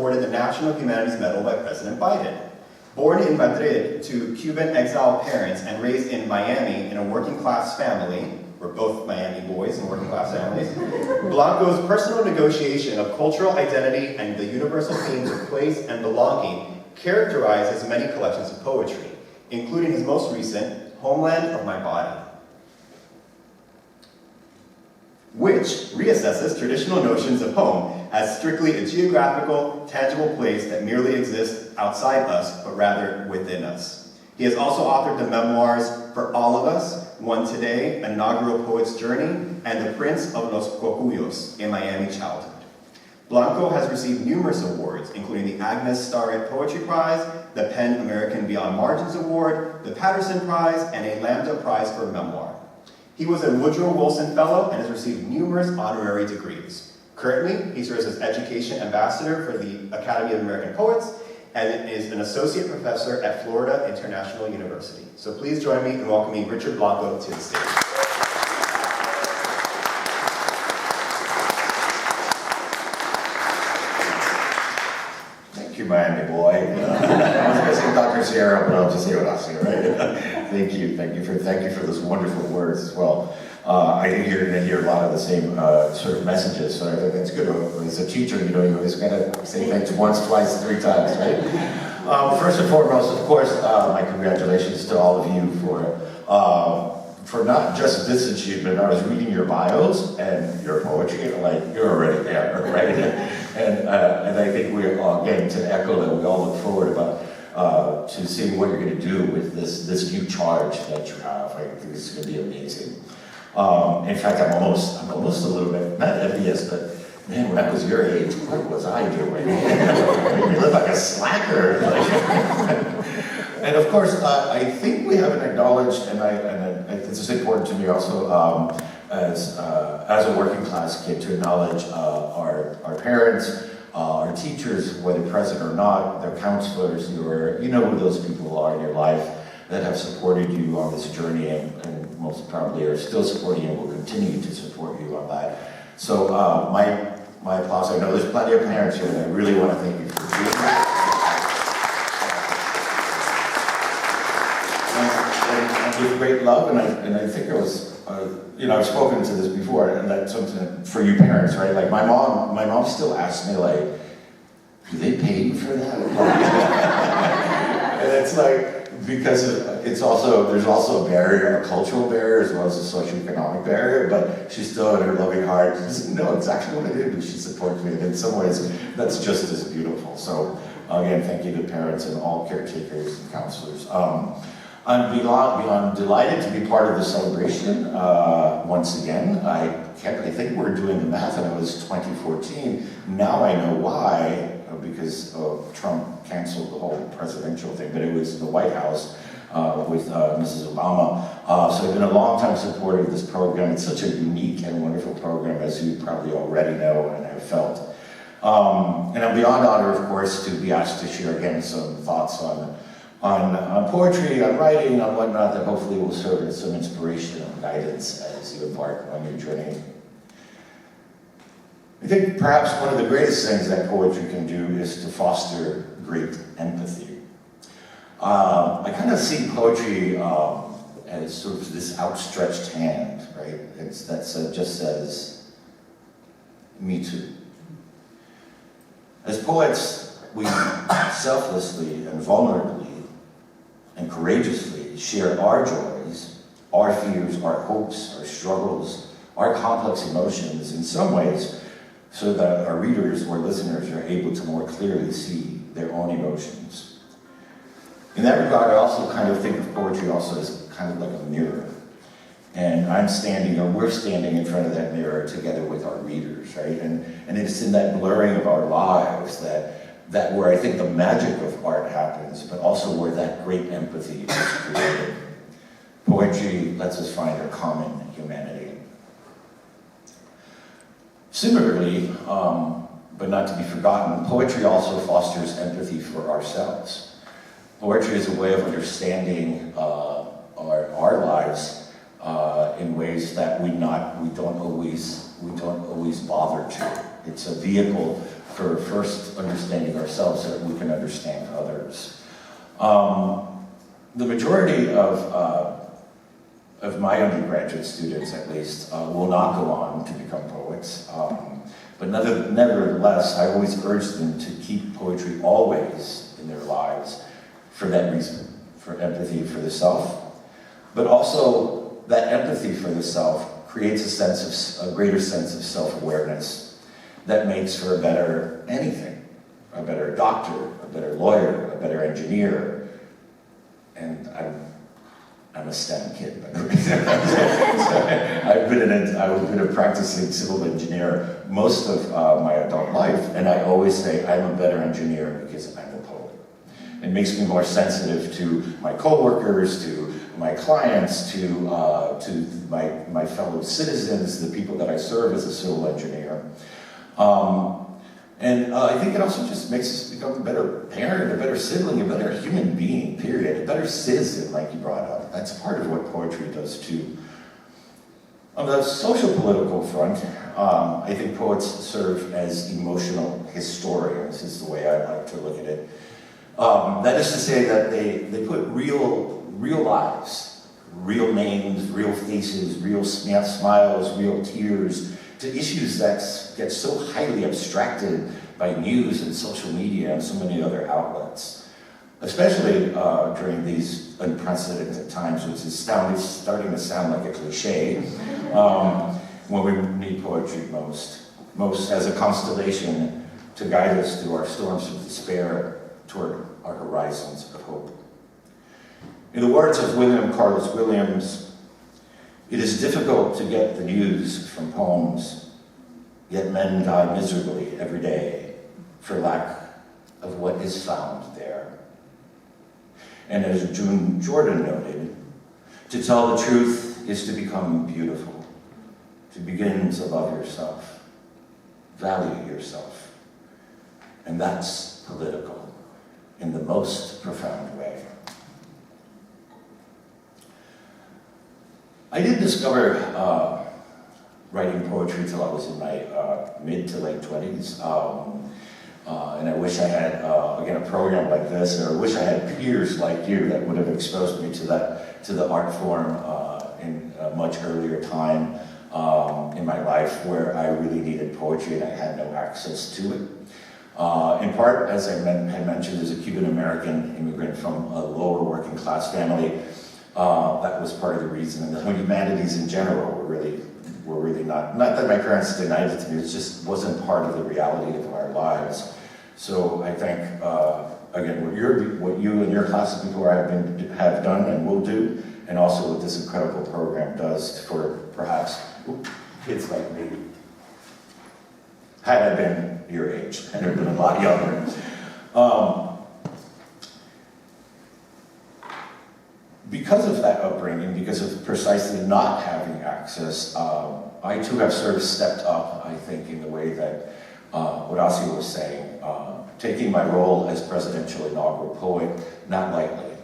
awarded the National Humanities Medal by President Biden. Born in Madrid to Cuban exile parents and raised in Miami in a working-class family, we're both Miami boys in working-class families, Blanco's personal negotiation of cultural identity and the universal themes of place and belonging characterize his many collections of poetry, including his most recent, Homeland of My Body, which reassesses traditional notions of home as strictly a geographical, tangible place that merely exists outside us, but rather within us. He has also authored the memoirs For All of Us, One Today, Inaugural Poet's Journey, and The Prince of Los Cocuyos, A Miami Childhood. Blanco has received numerous awards, including the Agnes Starrett Poetry Prize, the PEN American Beyond Margins Award, the Patterson Prize, and a Lambda Prize for Memoir. He was a Woodrow Wilson Fellow and has received numerous honorary degrees. Currently, he serves as Education Ambassador for the Academy of American Poets and is an Associate Professor at Florida International University. So please join me in welcoming Richard Blanco to the stage. Thank you, Miami boy. I was going to say Dr. Sierra, but I'll just say Horacio, right? Thank you for those wonderful words as well. I think you're going to hear a lot of the same sort of messages, so I think that's good. As a teacher, you always got to say thanks once, twice, 3 times, right? First and foremost, of course, my congratulations to all of you for not just this achievement. I was reading your bios and your poetry, and you're already there, right? And I think we're again to echo that we all look forward to seeing what you're going to do with this new charge that you have. I think this is going to be amazing. In fact, I'm almost a little bit, not envious, but man, when I was your age, what was I doing? You live like a slacker. And of course, I think we haven't acknowledged, and this is important to me also, as a working class kid, to acknowledge our parents, our teachers, whether present or not, their counselors, you know who those people are in your life that have supported you on this journey and most probably are still supporting you and will continue to support you on that. So my applause. I know there's plenty of parents here, and I really want to thank you for being here. And with great love, and I think it was, I've spoken to this before, and that's something for you parents, right? Like my mom still asks me, like, do they pay you for that? And it's like, because there's also a barrier, a cultural barrier as well as a socioeconomic barrier, but she's still in her loving heart. She doesn't know exactly what I do, but she supports me, and in some ways, that's just as beautiful. So again, thank you to parents and all caretakers and counselors. I'm beyond delighted to be part of the celebration once again. I think we're doing the math, and it was 2014. Now I know why, because Trump canceled the whole presidential thing, but it was the White House with Mrs. Obama. So I've been a long-time supporter of this program. It's such a unique and wonderful program, as you probably already know and have felt. And I'm beyond honored, of course, to be asked to share again some thoughts on poetry, on writing, on whatnot, that hopefully will serve as some inspiration and guidance as you embark on your journey. I think perhaps one of the greatest things that poetry can do is to foster great empathy. I kind of see poetry as sort of this outstretched hand, right? Just says, me too. As poets, we selflessly and vulnerably and courageously share our joys, our fears, our hopes, our struggles, our complex emotions in some ways, so that our readers or listeners are able to more clearly see their own emotions. In that regard, I also kind of think of poetry also as kind of like a mirror. And we're standing in front of that mirror together with our readers, right? And it's in that blurring of our lives that where I think the magic of art happens, but also where that great empathy is created. Poetry lets us find our common humanity. Similarly, but not to be forgotten, poetry also fosters empathy for ourselves. Poetry is a way of understanding our lives in ways that we don't always bother to. It's a vehicle for first understanding ourselves so that we can understand others. The majority of my undergraduate students, at least, will not go on to become poets. But nevertheless, I always urge them to keep poetry always in their lives for that reason, for empathy for the self. But also, that empathy for the self creates a greater sense of self-awareness that makes for a better anything, a better doctor, a better lawyer, a better engineer. And I'm a STEM kid, by the way. I've been a practicing civil engineer most of my adult life, and I always say I'm a better engineer because I'm a poet. It makes me more sensitive to my coworkers, to my clients, to my fellow citizens, the people that I serve as a civil engineer. And I think it also just makes us become a better parent, a better sibling, a better human being, period. A better citizen, like you brought up. That's part of what poetry does too. On the social political front, I think poets serve as emotional historians, is the way I like to look at it. That is to say that they put real lives, real names, real faces, real smiles, real tears, to issues that get so highly abstracted by news and social media and so many other outlets, especially during these unprecedented times, which is starting to sound like a cliche, when we need poetry most as a constellation to guide us through our storms of despair toward our horizons of hope. In the words of William Carlos Williams, "It is difficult to get the news from poems, yet men die miserably every day for lack of what is found there." And as June Jordan noted, to tell the truth is to become beautiful, to begin to love yourself, value yourself. And that's political in the most profound way. I didn't discover writing poetry till I was in my mid to late 20s. And I wish I had, again, a program like this, or I wish I had peers like you that would have exposed me to the art form in a much earlier time in my life where I really needed poetry and I had no access to it. In part, as I had mentioned, as a Cuban-American immigrant from a lower working class family, that was part of the reason. And the humanities in general were really not that my parents denied it to me, it just wasn't part of the reality of our lives. So I think, again, what you and your class of people have done and will do, and also what this incredible program does for perhaps kids like me. Had I been your age, had I been a lot younger. Because of that upbringing, because of precisely not having access, I too have sort of stepped up, I think, in the way that Horacio was saying, taking my role as presidential inaugural poet not lightly,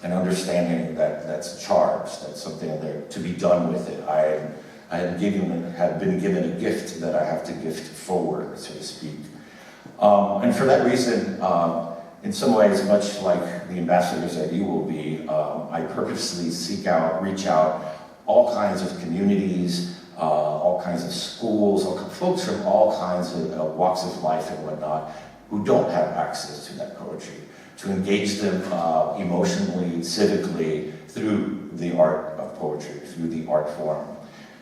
and understanding that that's a charge, that's something there to be done with it. I have been given a gift that I have to gift forward, so to speak. And for that reason, in some ways, much like the ambassadors that you will be, I purposely reach out all kinds of communities, all kinds of schools, folks from all kinds of walks of life and whatnot, who don't have access to that poetry, to engage them emotionally, civically, through the art of poetry, through the art form.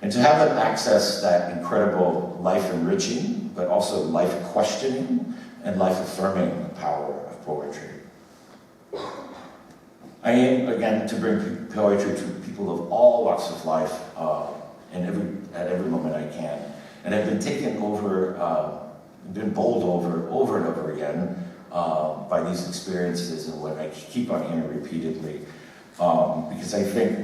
And to have them access that incredible life-enriching, but also life-questioning and life-affirming power of poetry. I aim, again, to bring poetry to people of all walks of life at every moment I can. And I've been been bowled over and over again by these experiences and what I keep on hearing repeatedly. Because I think,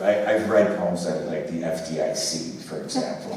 I've read poems that are like the FDIC, for example.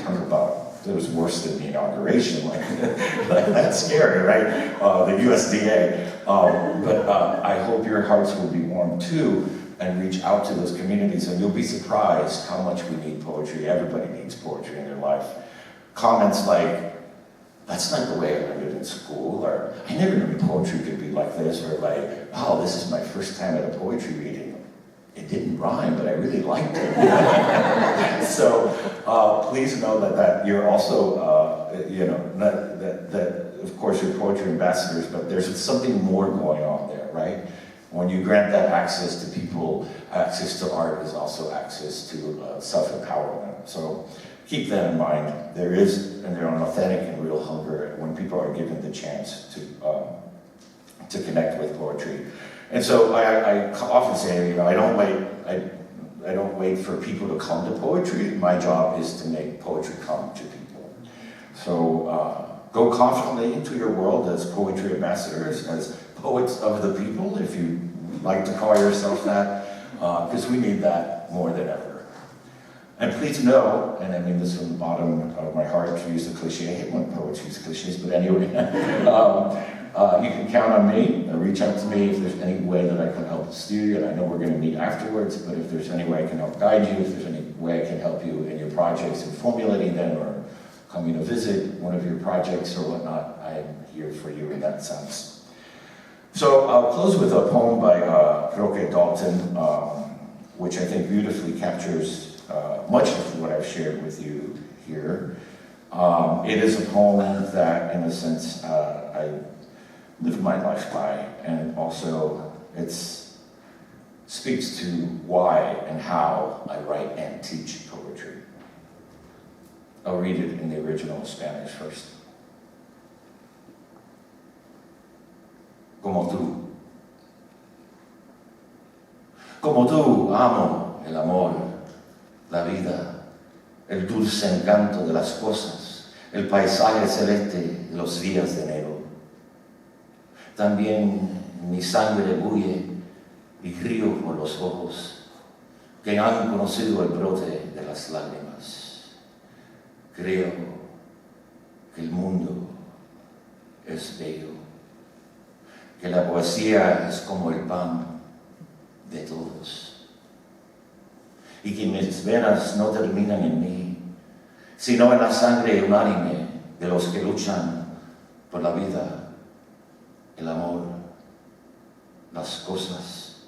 Talk about, it was worse than the inauguration, like that's scary, right? The USDA. But I hope your hearts will be warm too and reach out to those communities, and you'll be surprised how much we need poetry. Everybody needs poetry in their life. Comments like, that's not the way I learned it in school, or I never knew poetry could be like this, or like, oh, this is my first time at a poetry reading. It didn't rhyme, but I really liked it. So please know that you're also, that of course you're poetry ambassadors, but there's something more going on there, right? When you grant that access to people, access to art is also access to self-empowerment. So keep that in mind. There is an authentic and real hunger when people are given the chance to connect with poetry. And so I often say, I don't wait for people to come to poetry. My job is to make poetry come to people. So go confidently into your world as poetry ambassadors, as poets of the people, if you like to call yourself that, because we need that more than ever. And please know, and I mean this from the bottom of my heart to use the cliche, I hate when poets use cliches, but anyway, you can count on me. Reach out to me if there's any way that I can help the studio. And I know we're going to meet afterwards, but if there's any way I can help guide you, if there's any way I can help you in your projects and formulating them, or coming to visit one of your projects or whatnot, I am here for you in that sense. So I'll close with a poem by Roque Dalton, which I think beautifully captures much of what I've shared with you here. It is a poem that, in a sense, I live my life by, and also it speaks to why and how I write and teach poetry. I'll read it in the original Spanish first. Como tú amo el amor, la vida, el dulce encanto de las cosas, el paisaje celeste de los días de enero. También mi sangre bulle y río por los ojos que han conocido el brote de las lágrimas. Creo que el mundo es bello, que la poesía es como el pan de todos, y que mis venas no terminan en mí, sino en la sangre unánime de los que luchan por la vida, el amor, las cosas,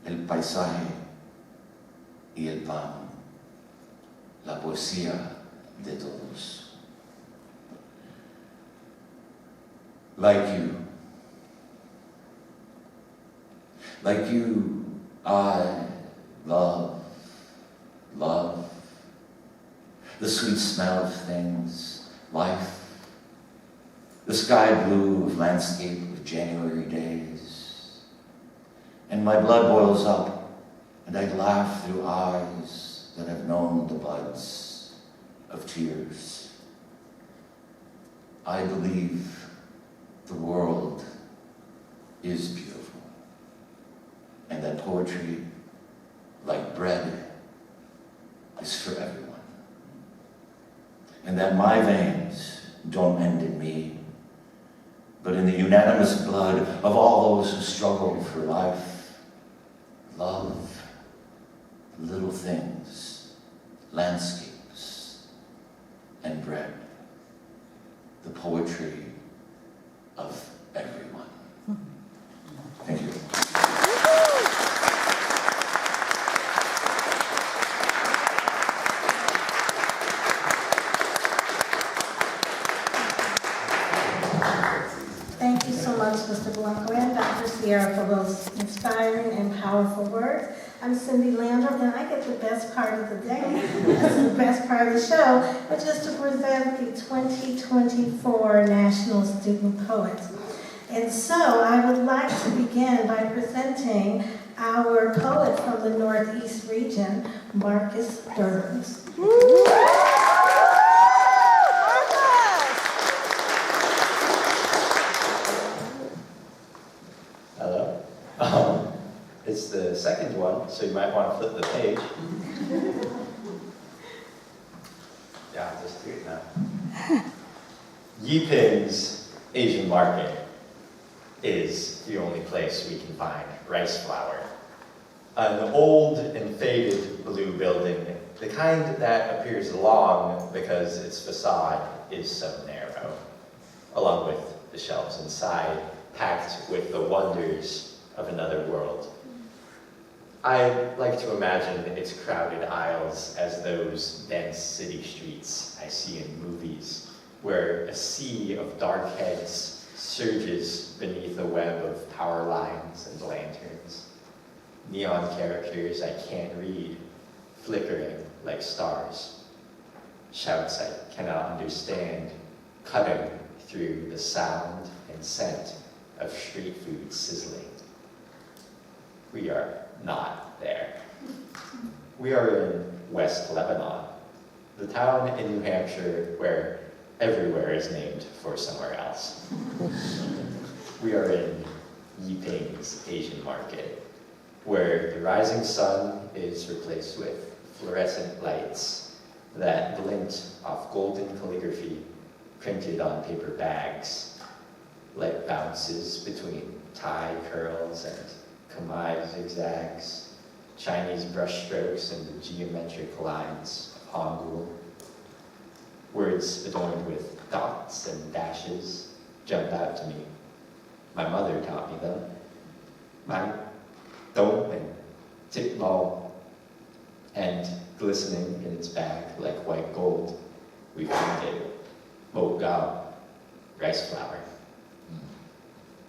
el paisaje y el pan, la poesía de todos. Like you, I love the sweet smell of things, life, the sky blue of landscape of January days. And my blood boils up, and I laugh through eyes that have known the buds of tears. I believe the world is beautiful, and that poetry, like bread, is for everyone. And that my veins don't end in me, but in the unanimous blood of all those who struggle for life, love, little things, landscapes, and bread, the poetry of everyone. Thank you. Thank you so much, Mr. Blanco and Dr. Sierra, for those inspiring and powerful words. I'm Cindy Landrum, and I get the best part of the day. This is the best part of the show, which is to present the 2024 National Student Poet. And so I would like to begin by presenting our poet from the Northeast region, Marcus Durns. It's the second one, so you might want to flip the page. Yeah, I'll just do it now. Yiping's Asian Market is the only place we can find rice flour. An old and faded blue building, the kind that appears long because its facade is so narrow, along with the shelves inside, packed with the wonders of another world. I like to imagine its crowded aisles as those dense city streets I see in movies, where a sea of dark heads surges beneath a web of power lines and lanterns. Neon characters I can't read, flickering like stars. Shouts I cannot understand, cutting through the sound and scent of street food sizzling. We are not there. We are in West Lebanon, the town in New Hampshire where everywhere is named for somewhere else. We are in Yiping's Asian market, where the rising sun is replaced with fluorescent lights that glint off golden calligraphy printed on paper bags, like bounces between Thai curls and Khmer zigzags, Chinese brushstrokes and the geometric lines of Hangul. Words adorned with dots and dashes jump out to me. My mother taught me them. My dong and tik lo, and glistening in its bag like white gold, we found it mo gao, rice flour.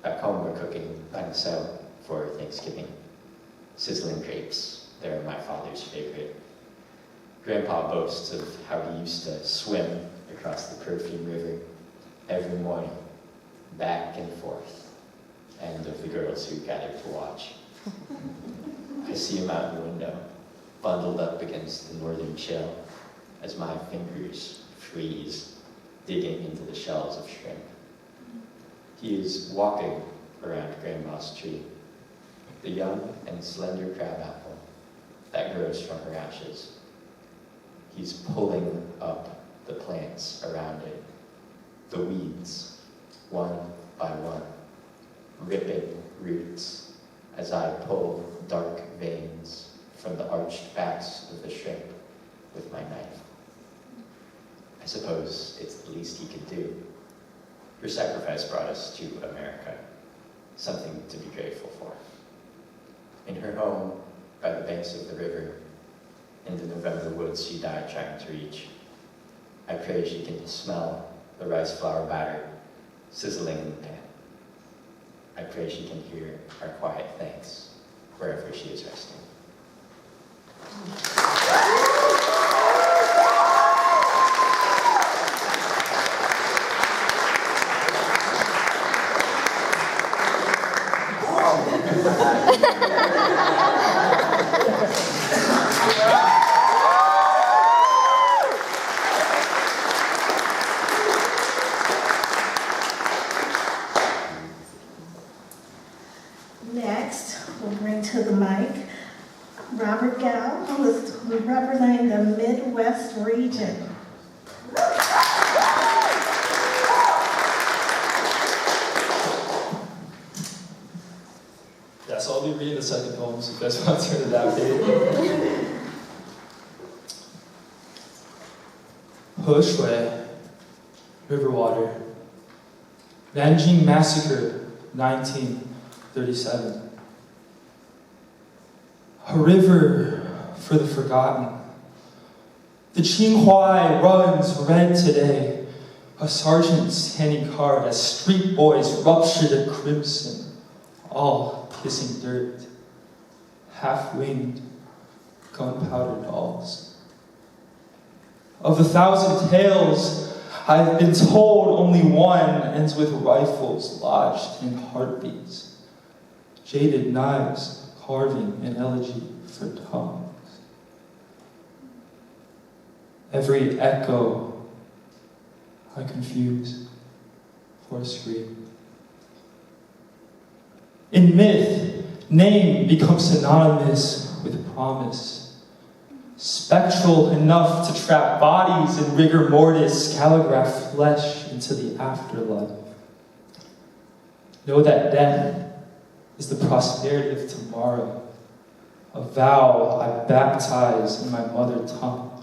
Back home we're cooking bangso for Thanksgiving. Sizzling grapes, they're my father's favorite. Grandpa boasts of how he used to swim across the Perfume River every morning, back and forth, and of the girls who gathered to watch. I see him out the window, bundled up against the northern chill, as my fingers freeze, digging into the shells of shrimp. He is walking around Grandma's tree, the young and slender crabapple that grows from her ashes. He's pulling up the plants around it, the weeds, one by one, ripping roots as I pull dark veins from the arched backs of the shrimp with my knife. I suppose it's the least he could do. Her sacrifice brought us to America, something to be grateful for. In her home, by the banks of the river, in the November woods she died trying to reach, I pray she can smell the rice flour batter sizzling in the pan. I pray she can hear our quiet thanks wherever she is resting. Next, we'll bring to the mic Robert Gow, who is representing the Midwest region. Yeah, so I'll be reading the second poem, so if you guys want to turn to that page. 河水, river water. Nanjing Massacre, 1937. A river for the forgotten. The Qinghai runs red today. A sergeant's handing card as street boys ruptured a crimson, all kissing dirt. Half-winged gunpowder dolls. Of 1,000 tales I've been told, only one ends with rifles lodged in heartbeats. Jaded knives carving an elegy for tongues. Every echo I confuse for a scream. In myth, name becomes synonymous with promise. Spectral enough to trap bodies in rigor mortis, calligraph flesh into the afterlife. Know that death is the prosperity of tomorrow, a vow I baptize in my mother tongue.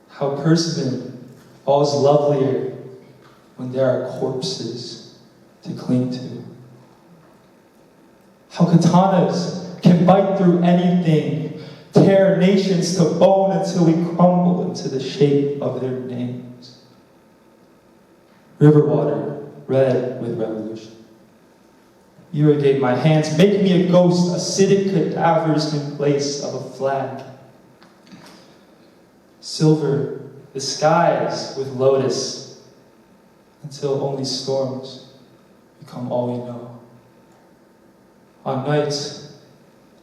How persimmon All is lovelier when there are corpses to cling to. How katanas can bite through anything, tear nations to bone until we crumble into the shape of their names. River water, red with revolution. Irrigate my hands, make me a ghost, acidic cadavers in place of a flag. Silver the skies with lotus, until only storms become all we know. On nights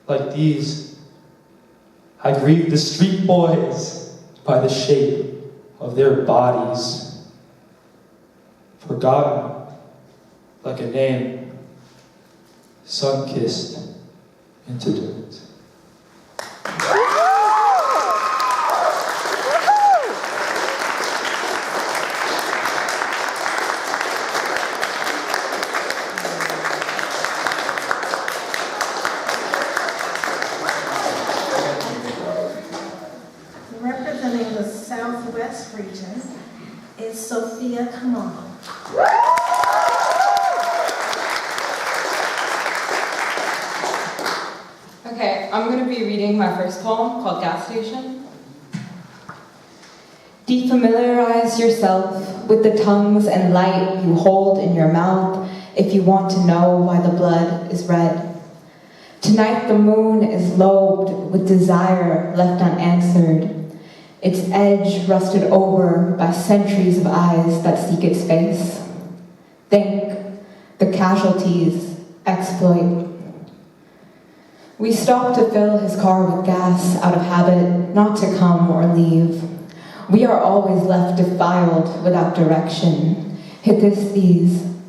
like these, I grieve the street boys by the shape of their bodies. Forgotten like a name, sun-kissed into dirt. Representing the Southwest region is Sophia Kamal. Okay, I'm going to be reading my first poem called Gas Station. Defamiliarize yourself with the tongues and light you hold in your mouth if you want to know why the blood is red. Tonight the moon is lobed with desire left unanswered, its edge rusted over by centuries of eyes that seek its face. Think, the casualties exploit. We stop to fill his car with gas out of habit, not to come or leave. We are always left defiled without direction. Hit this these.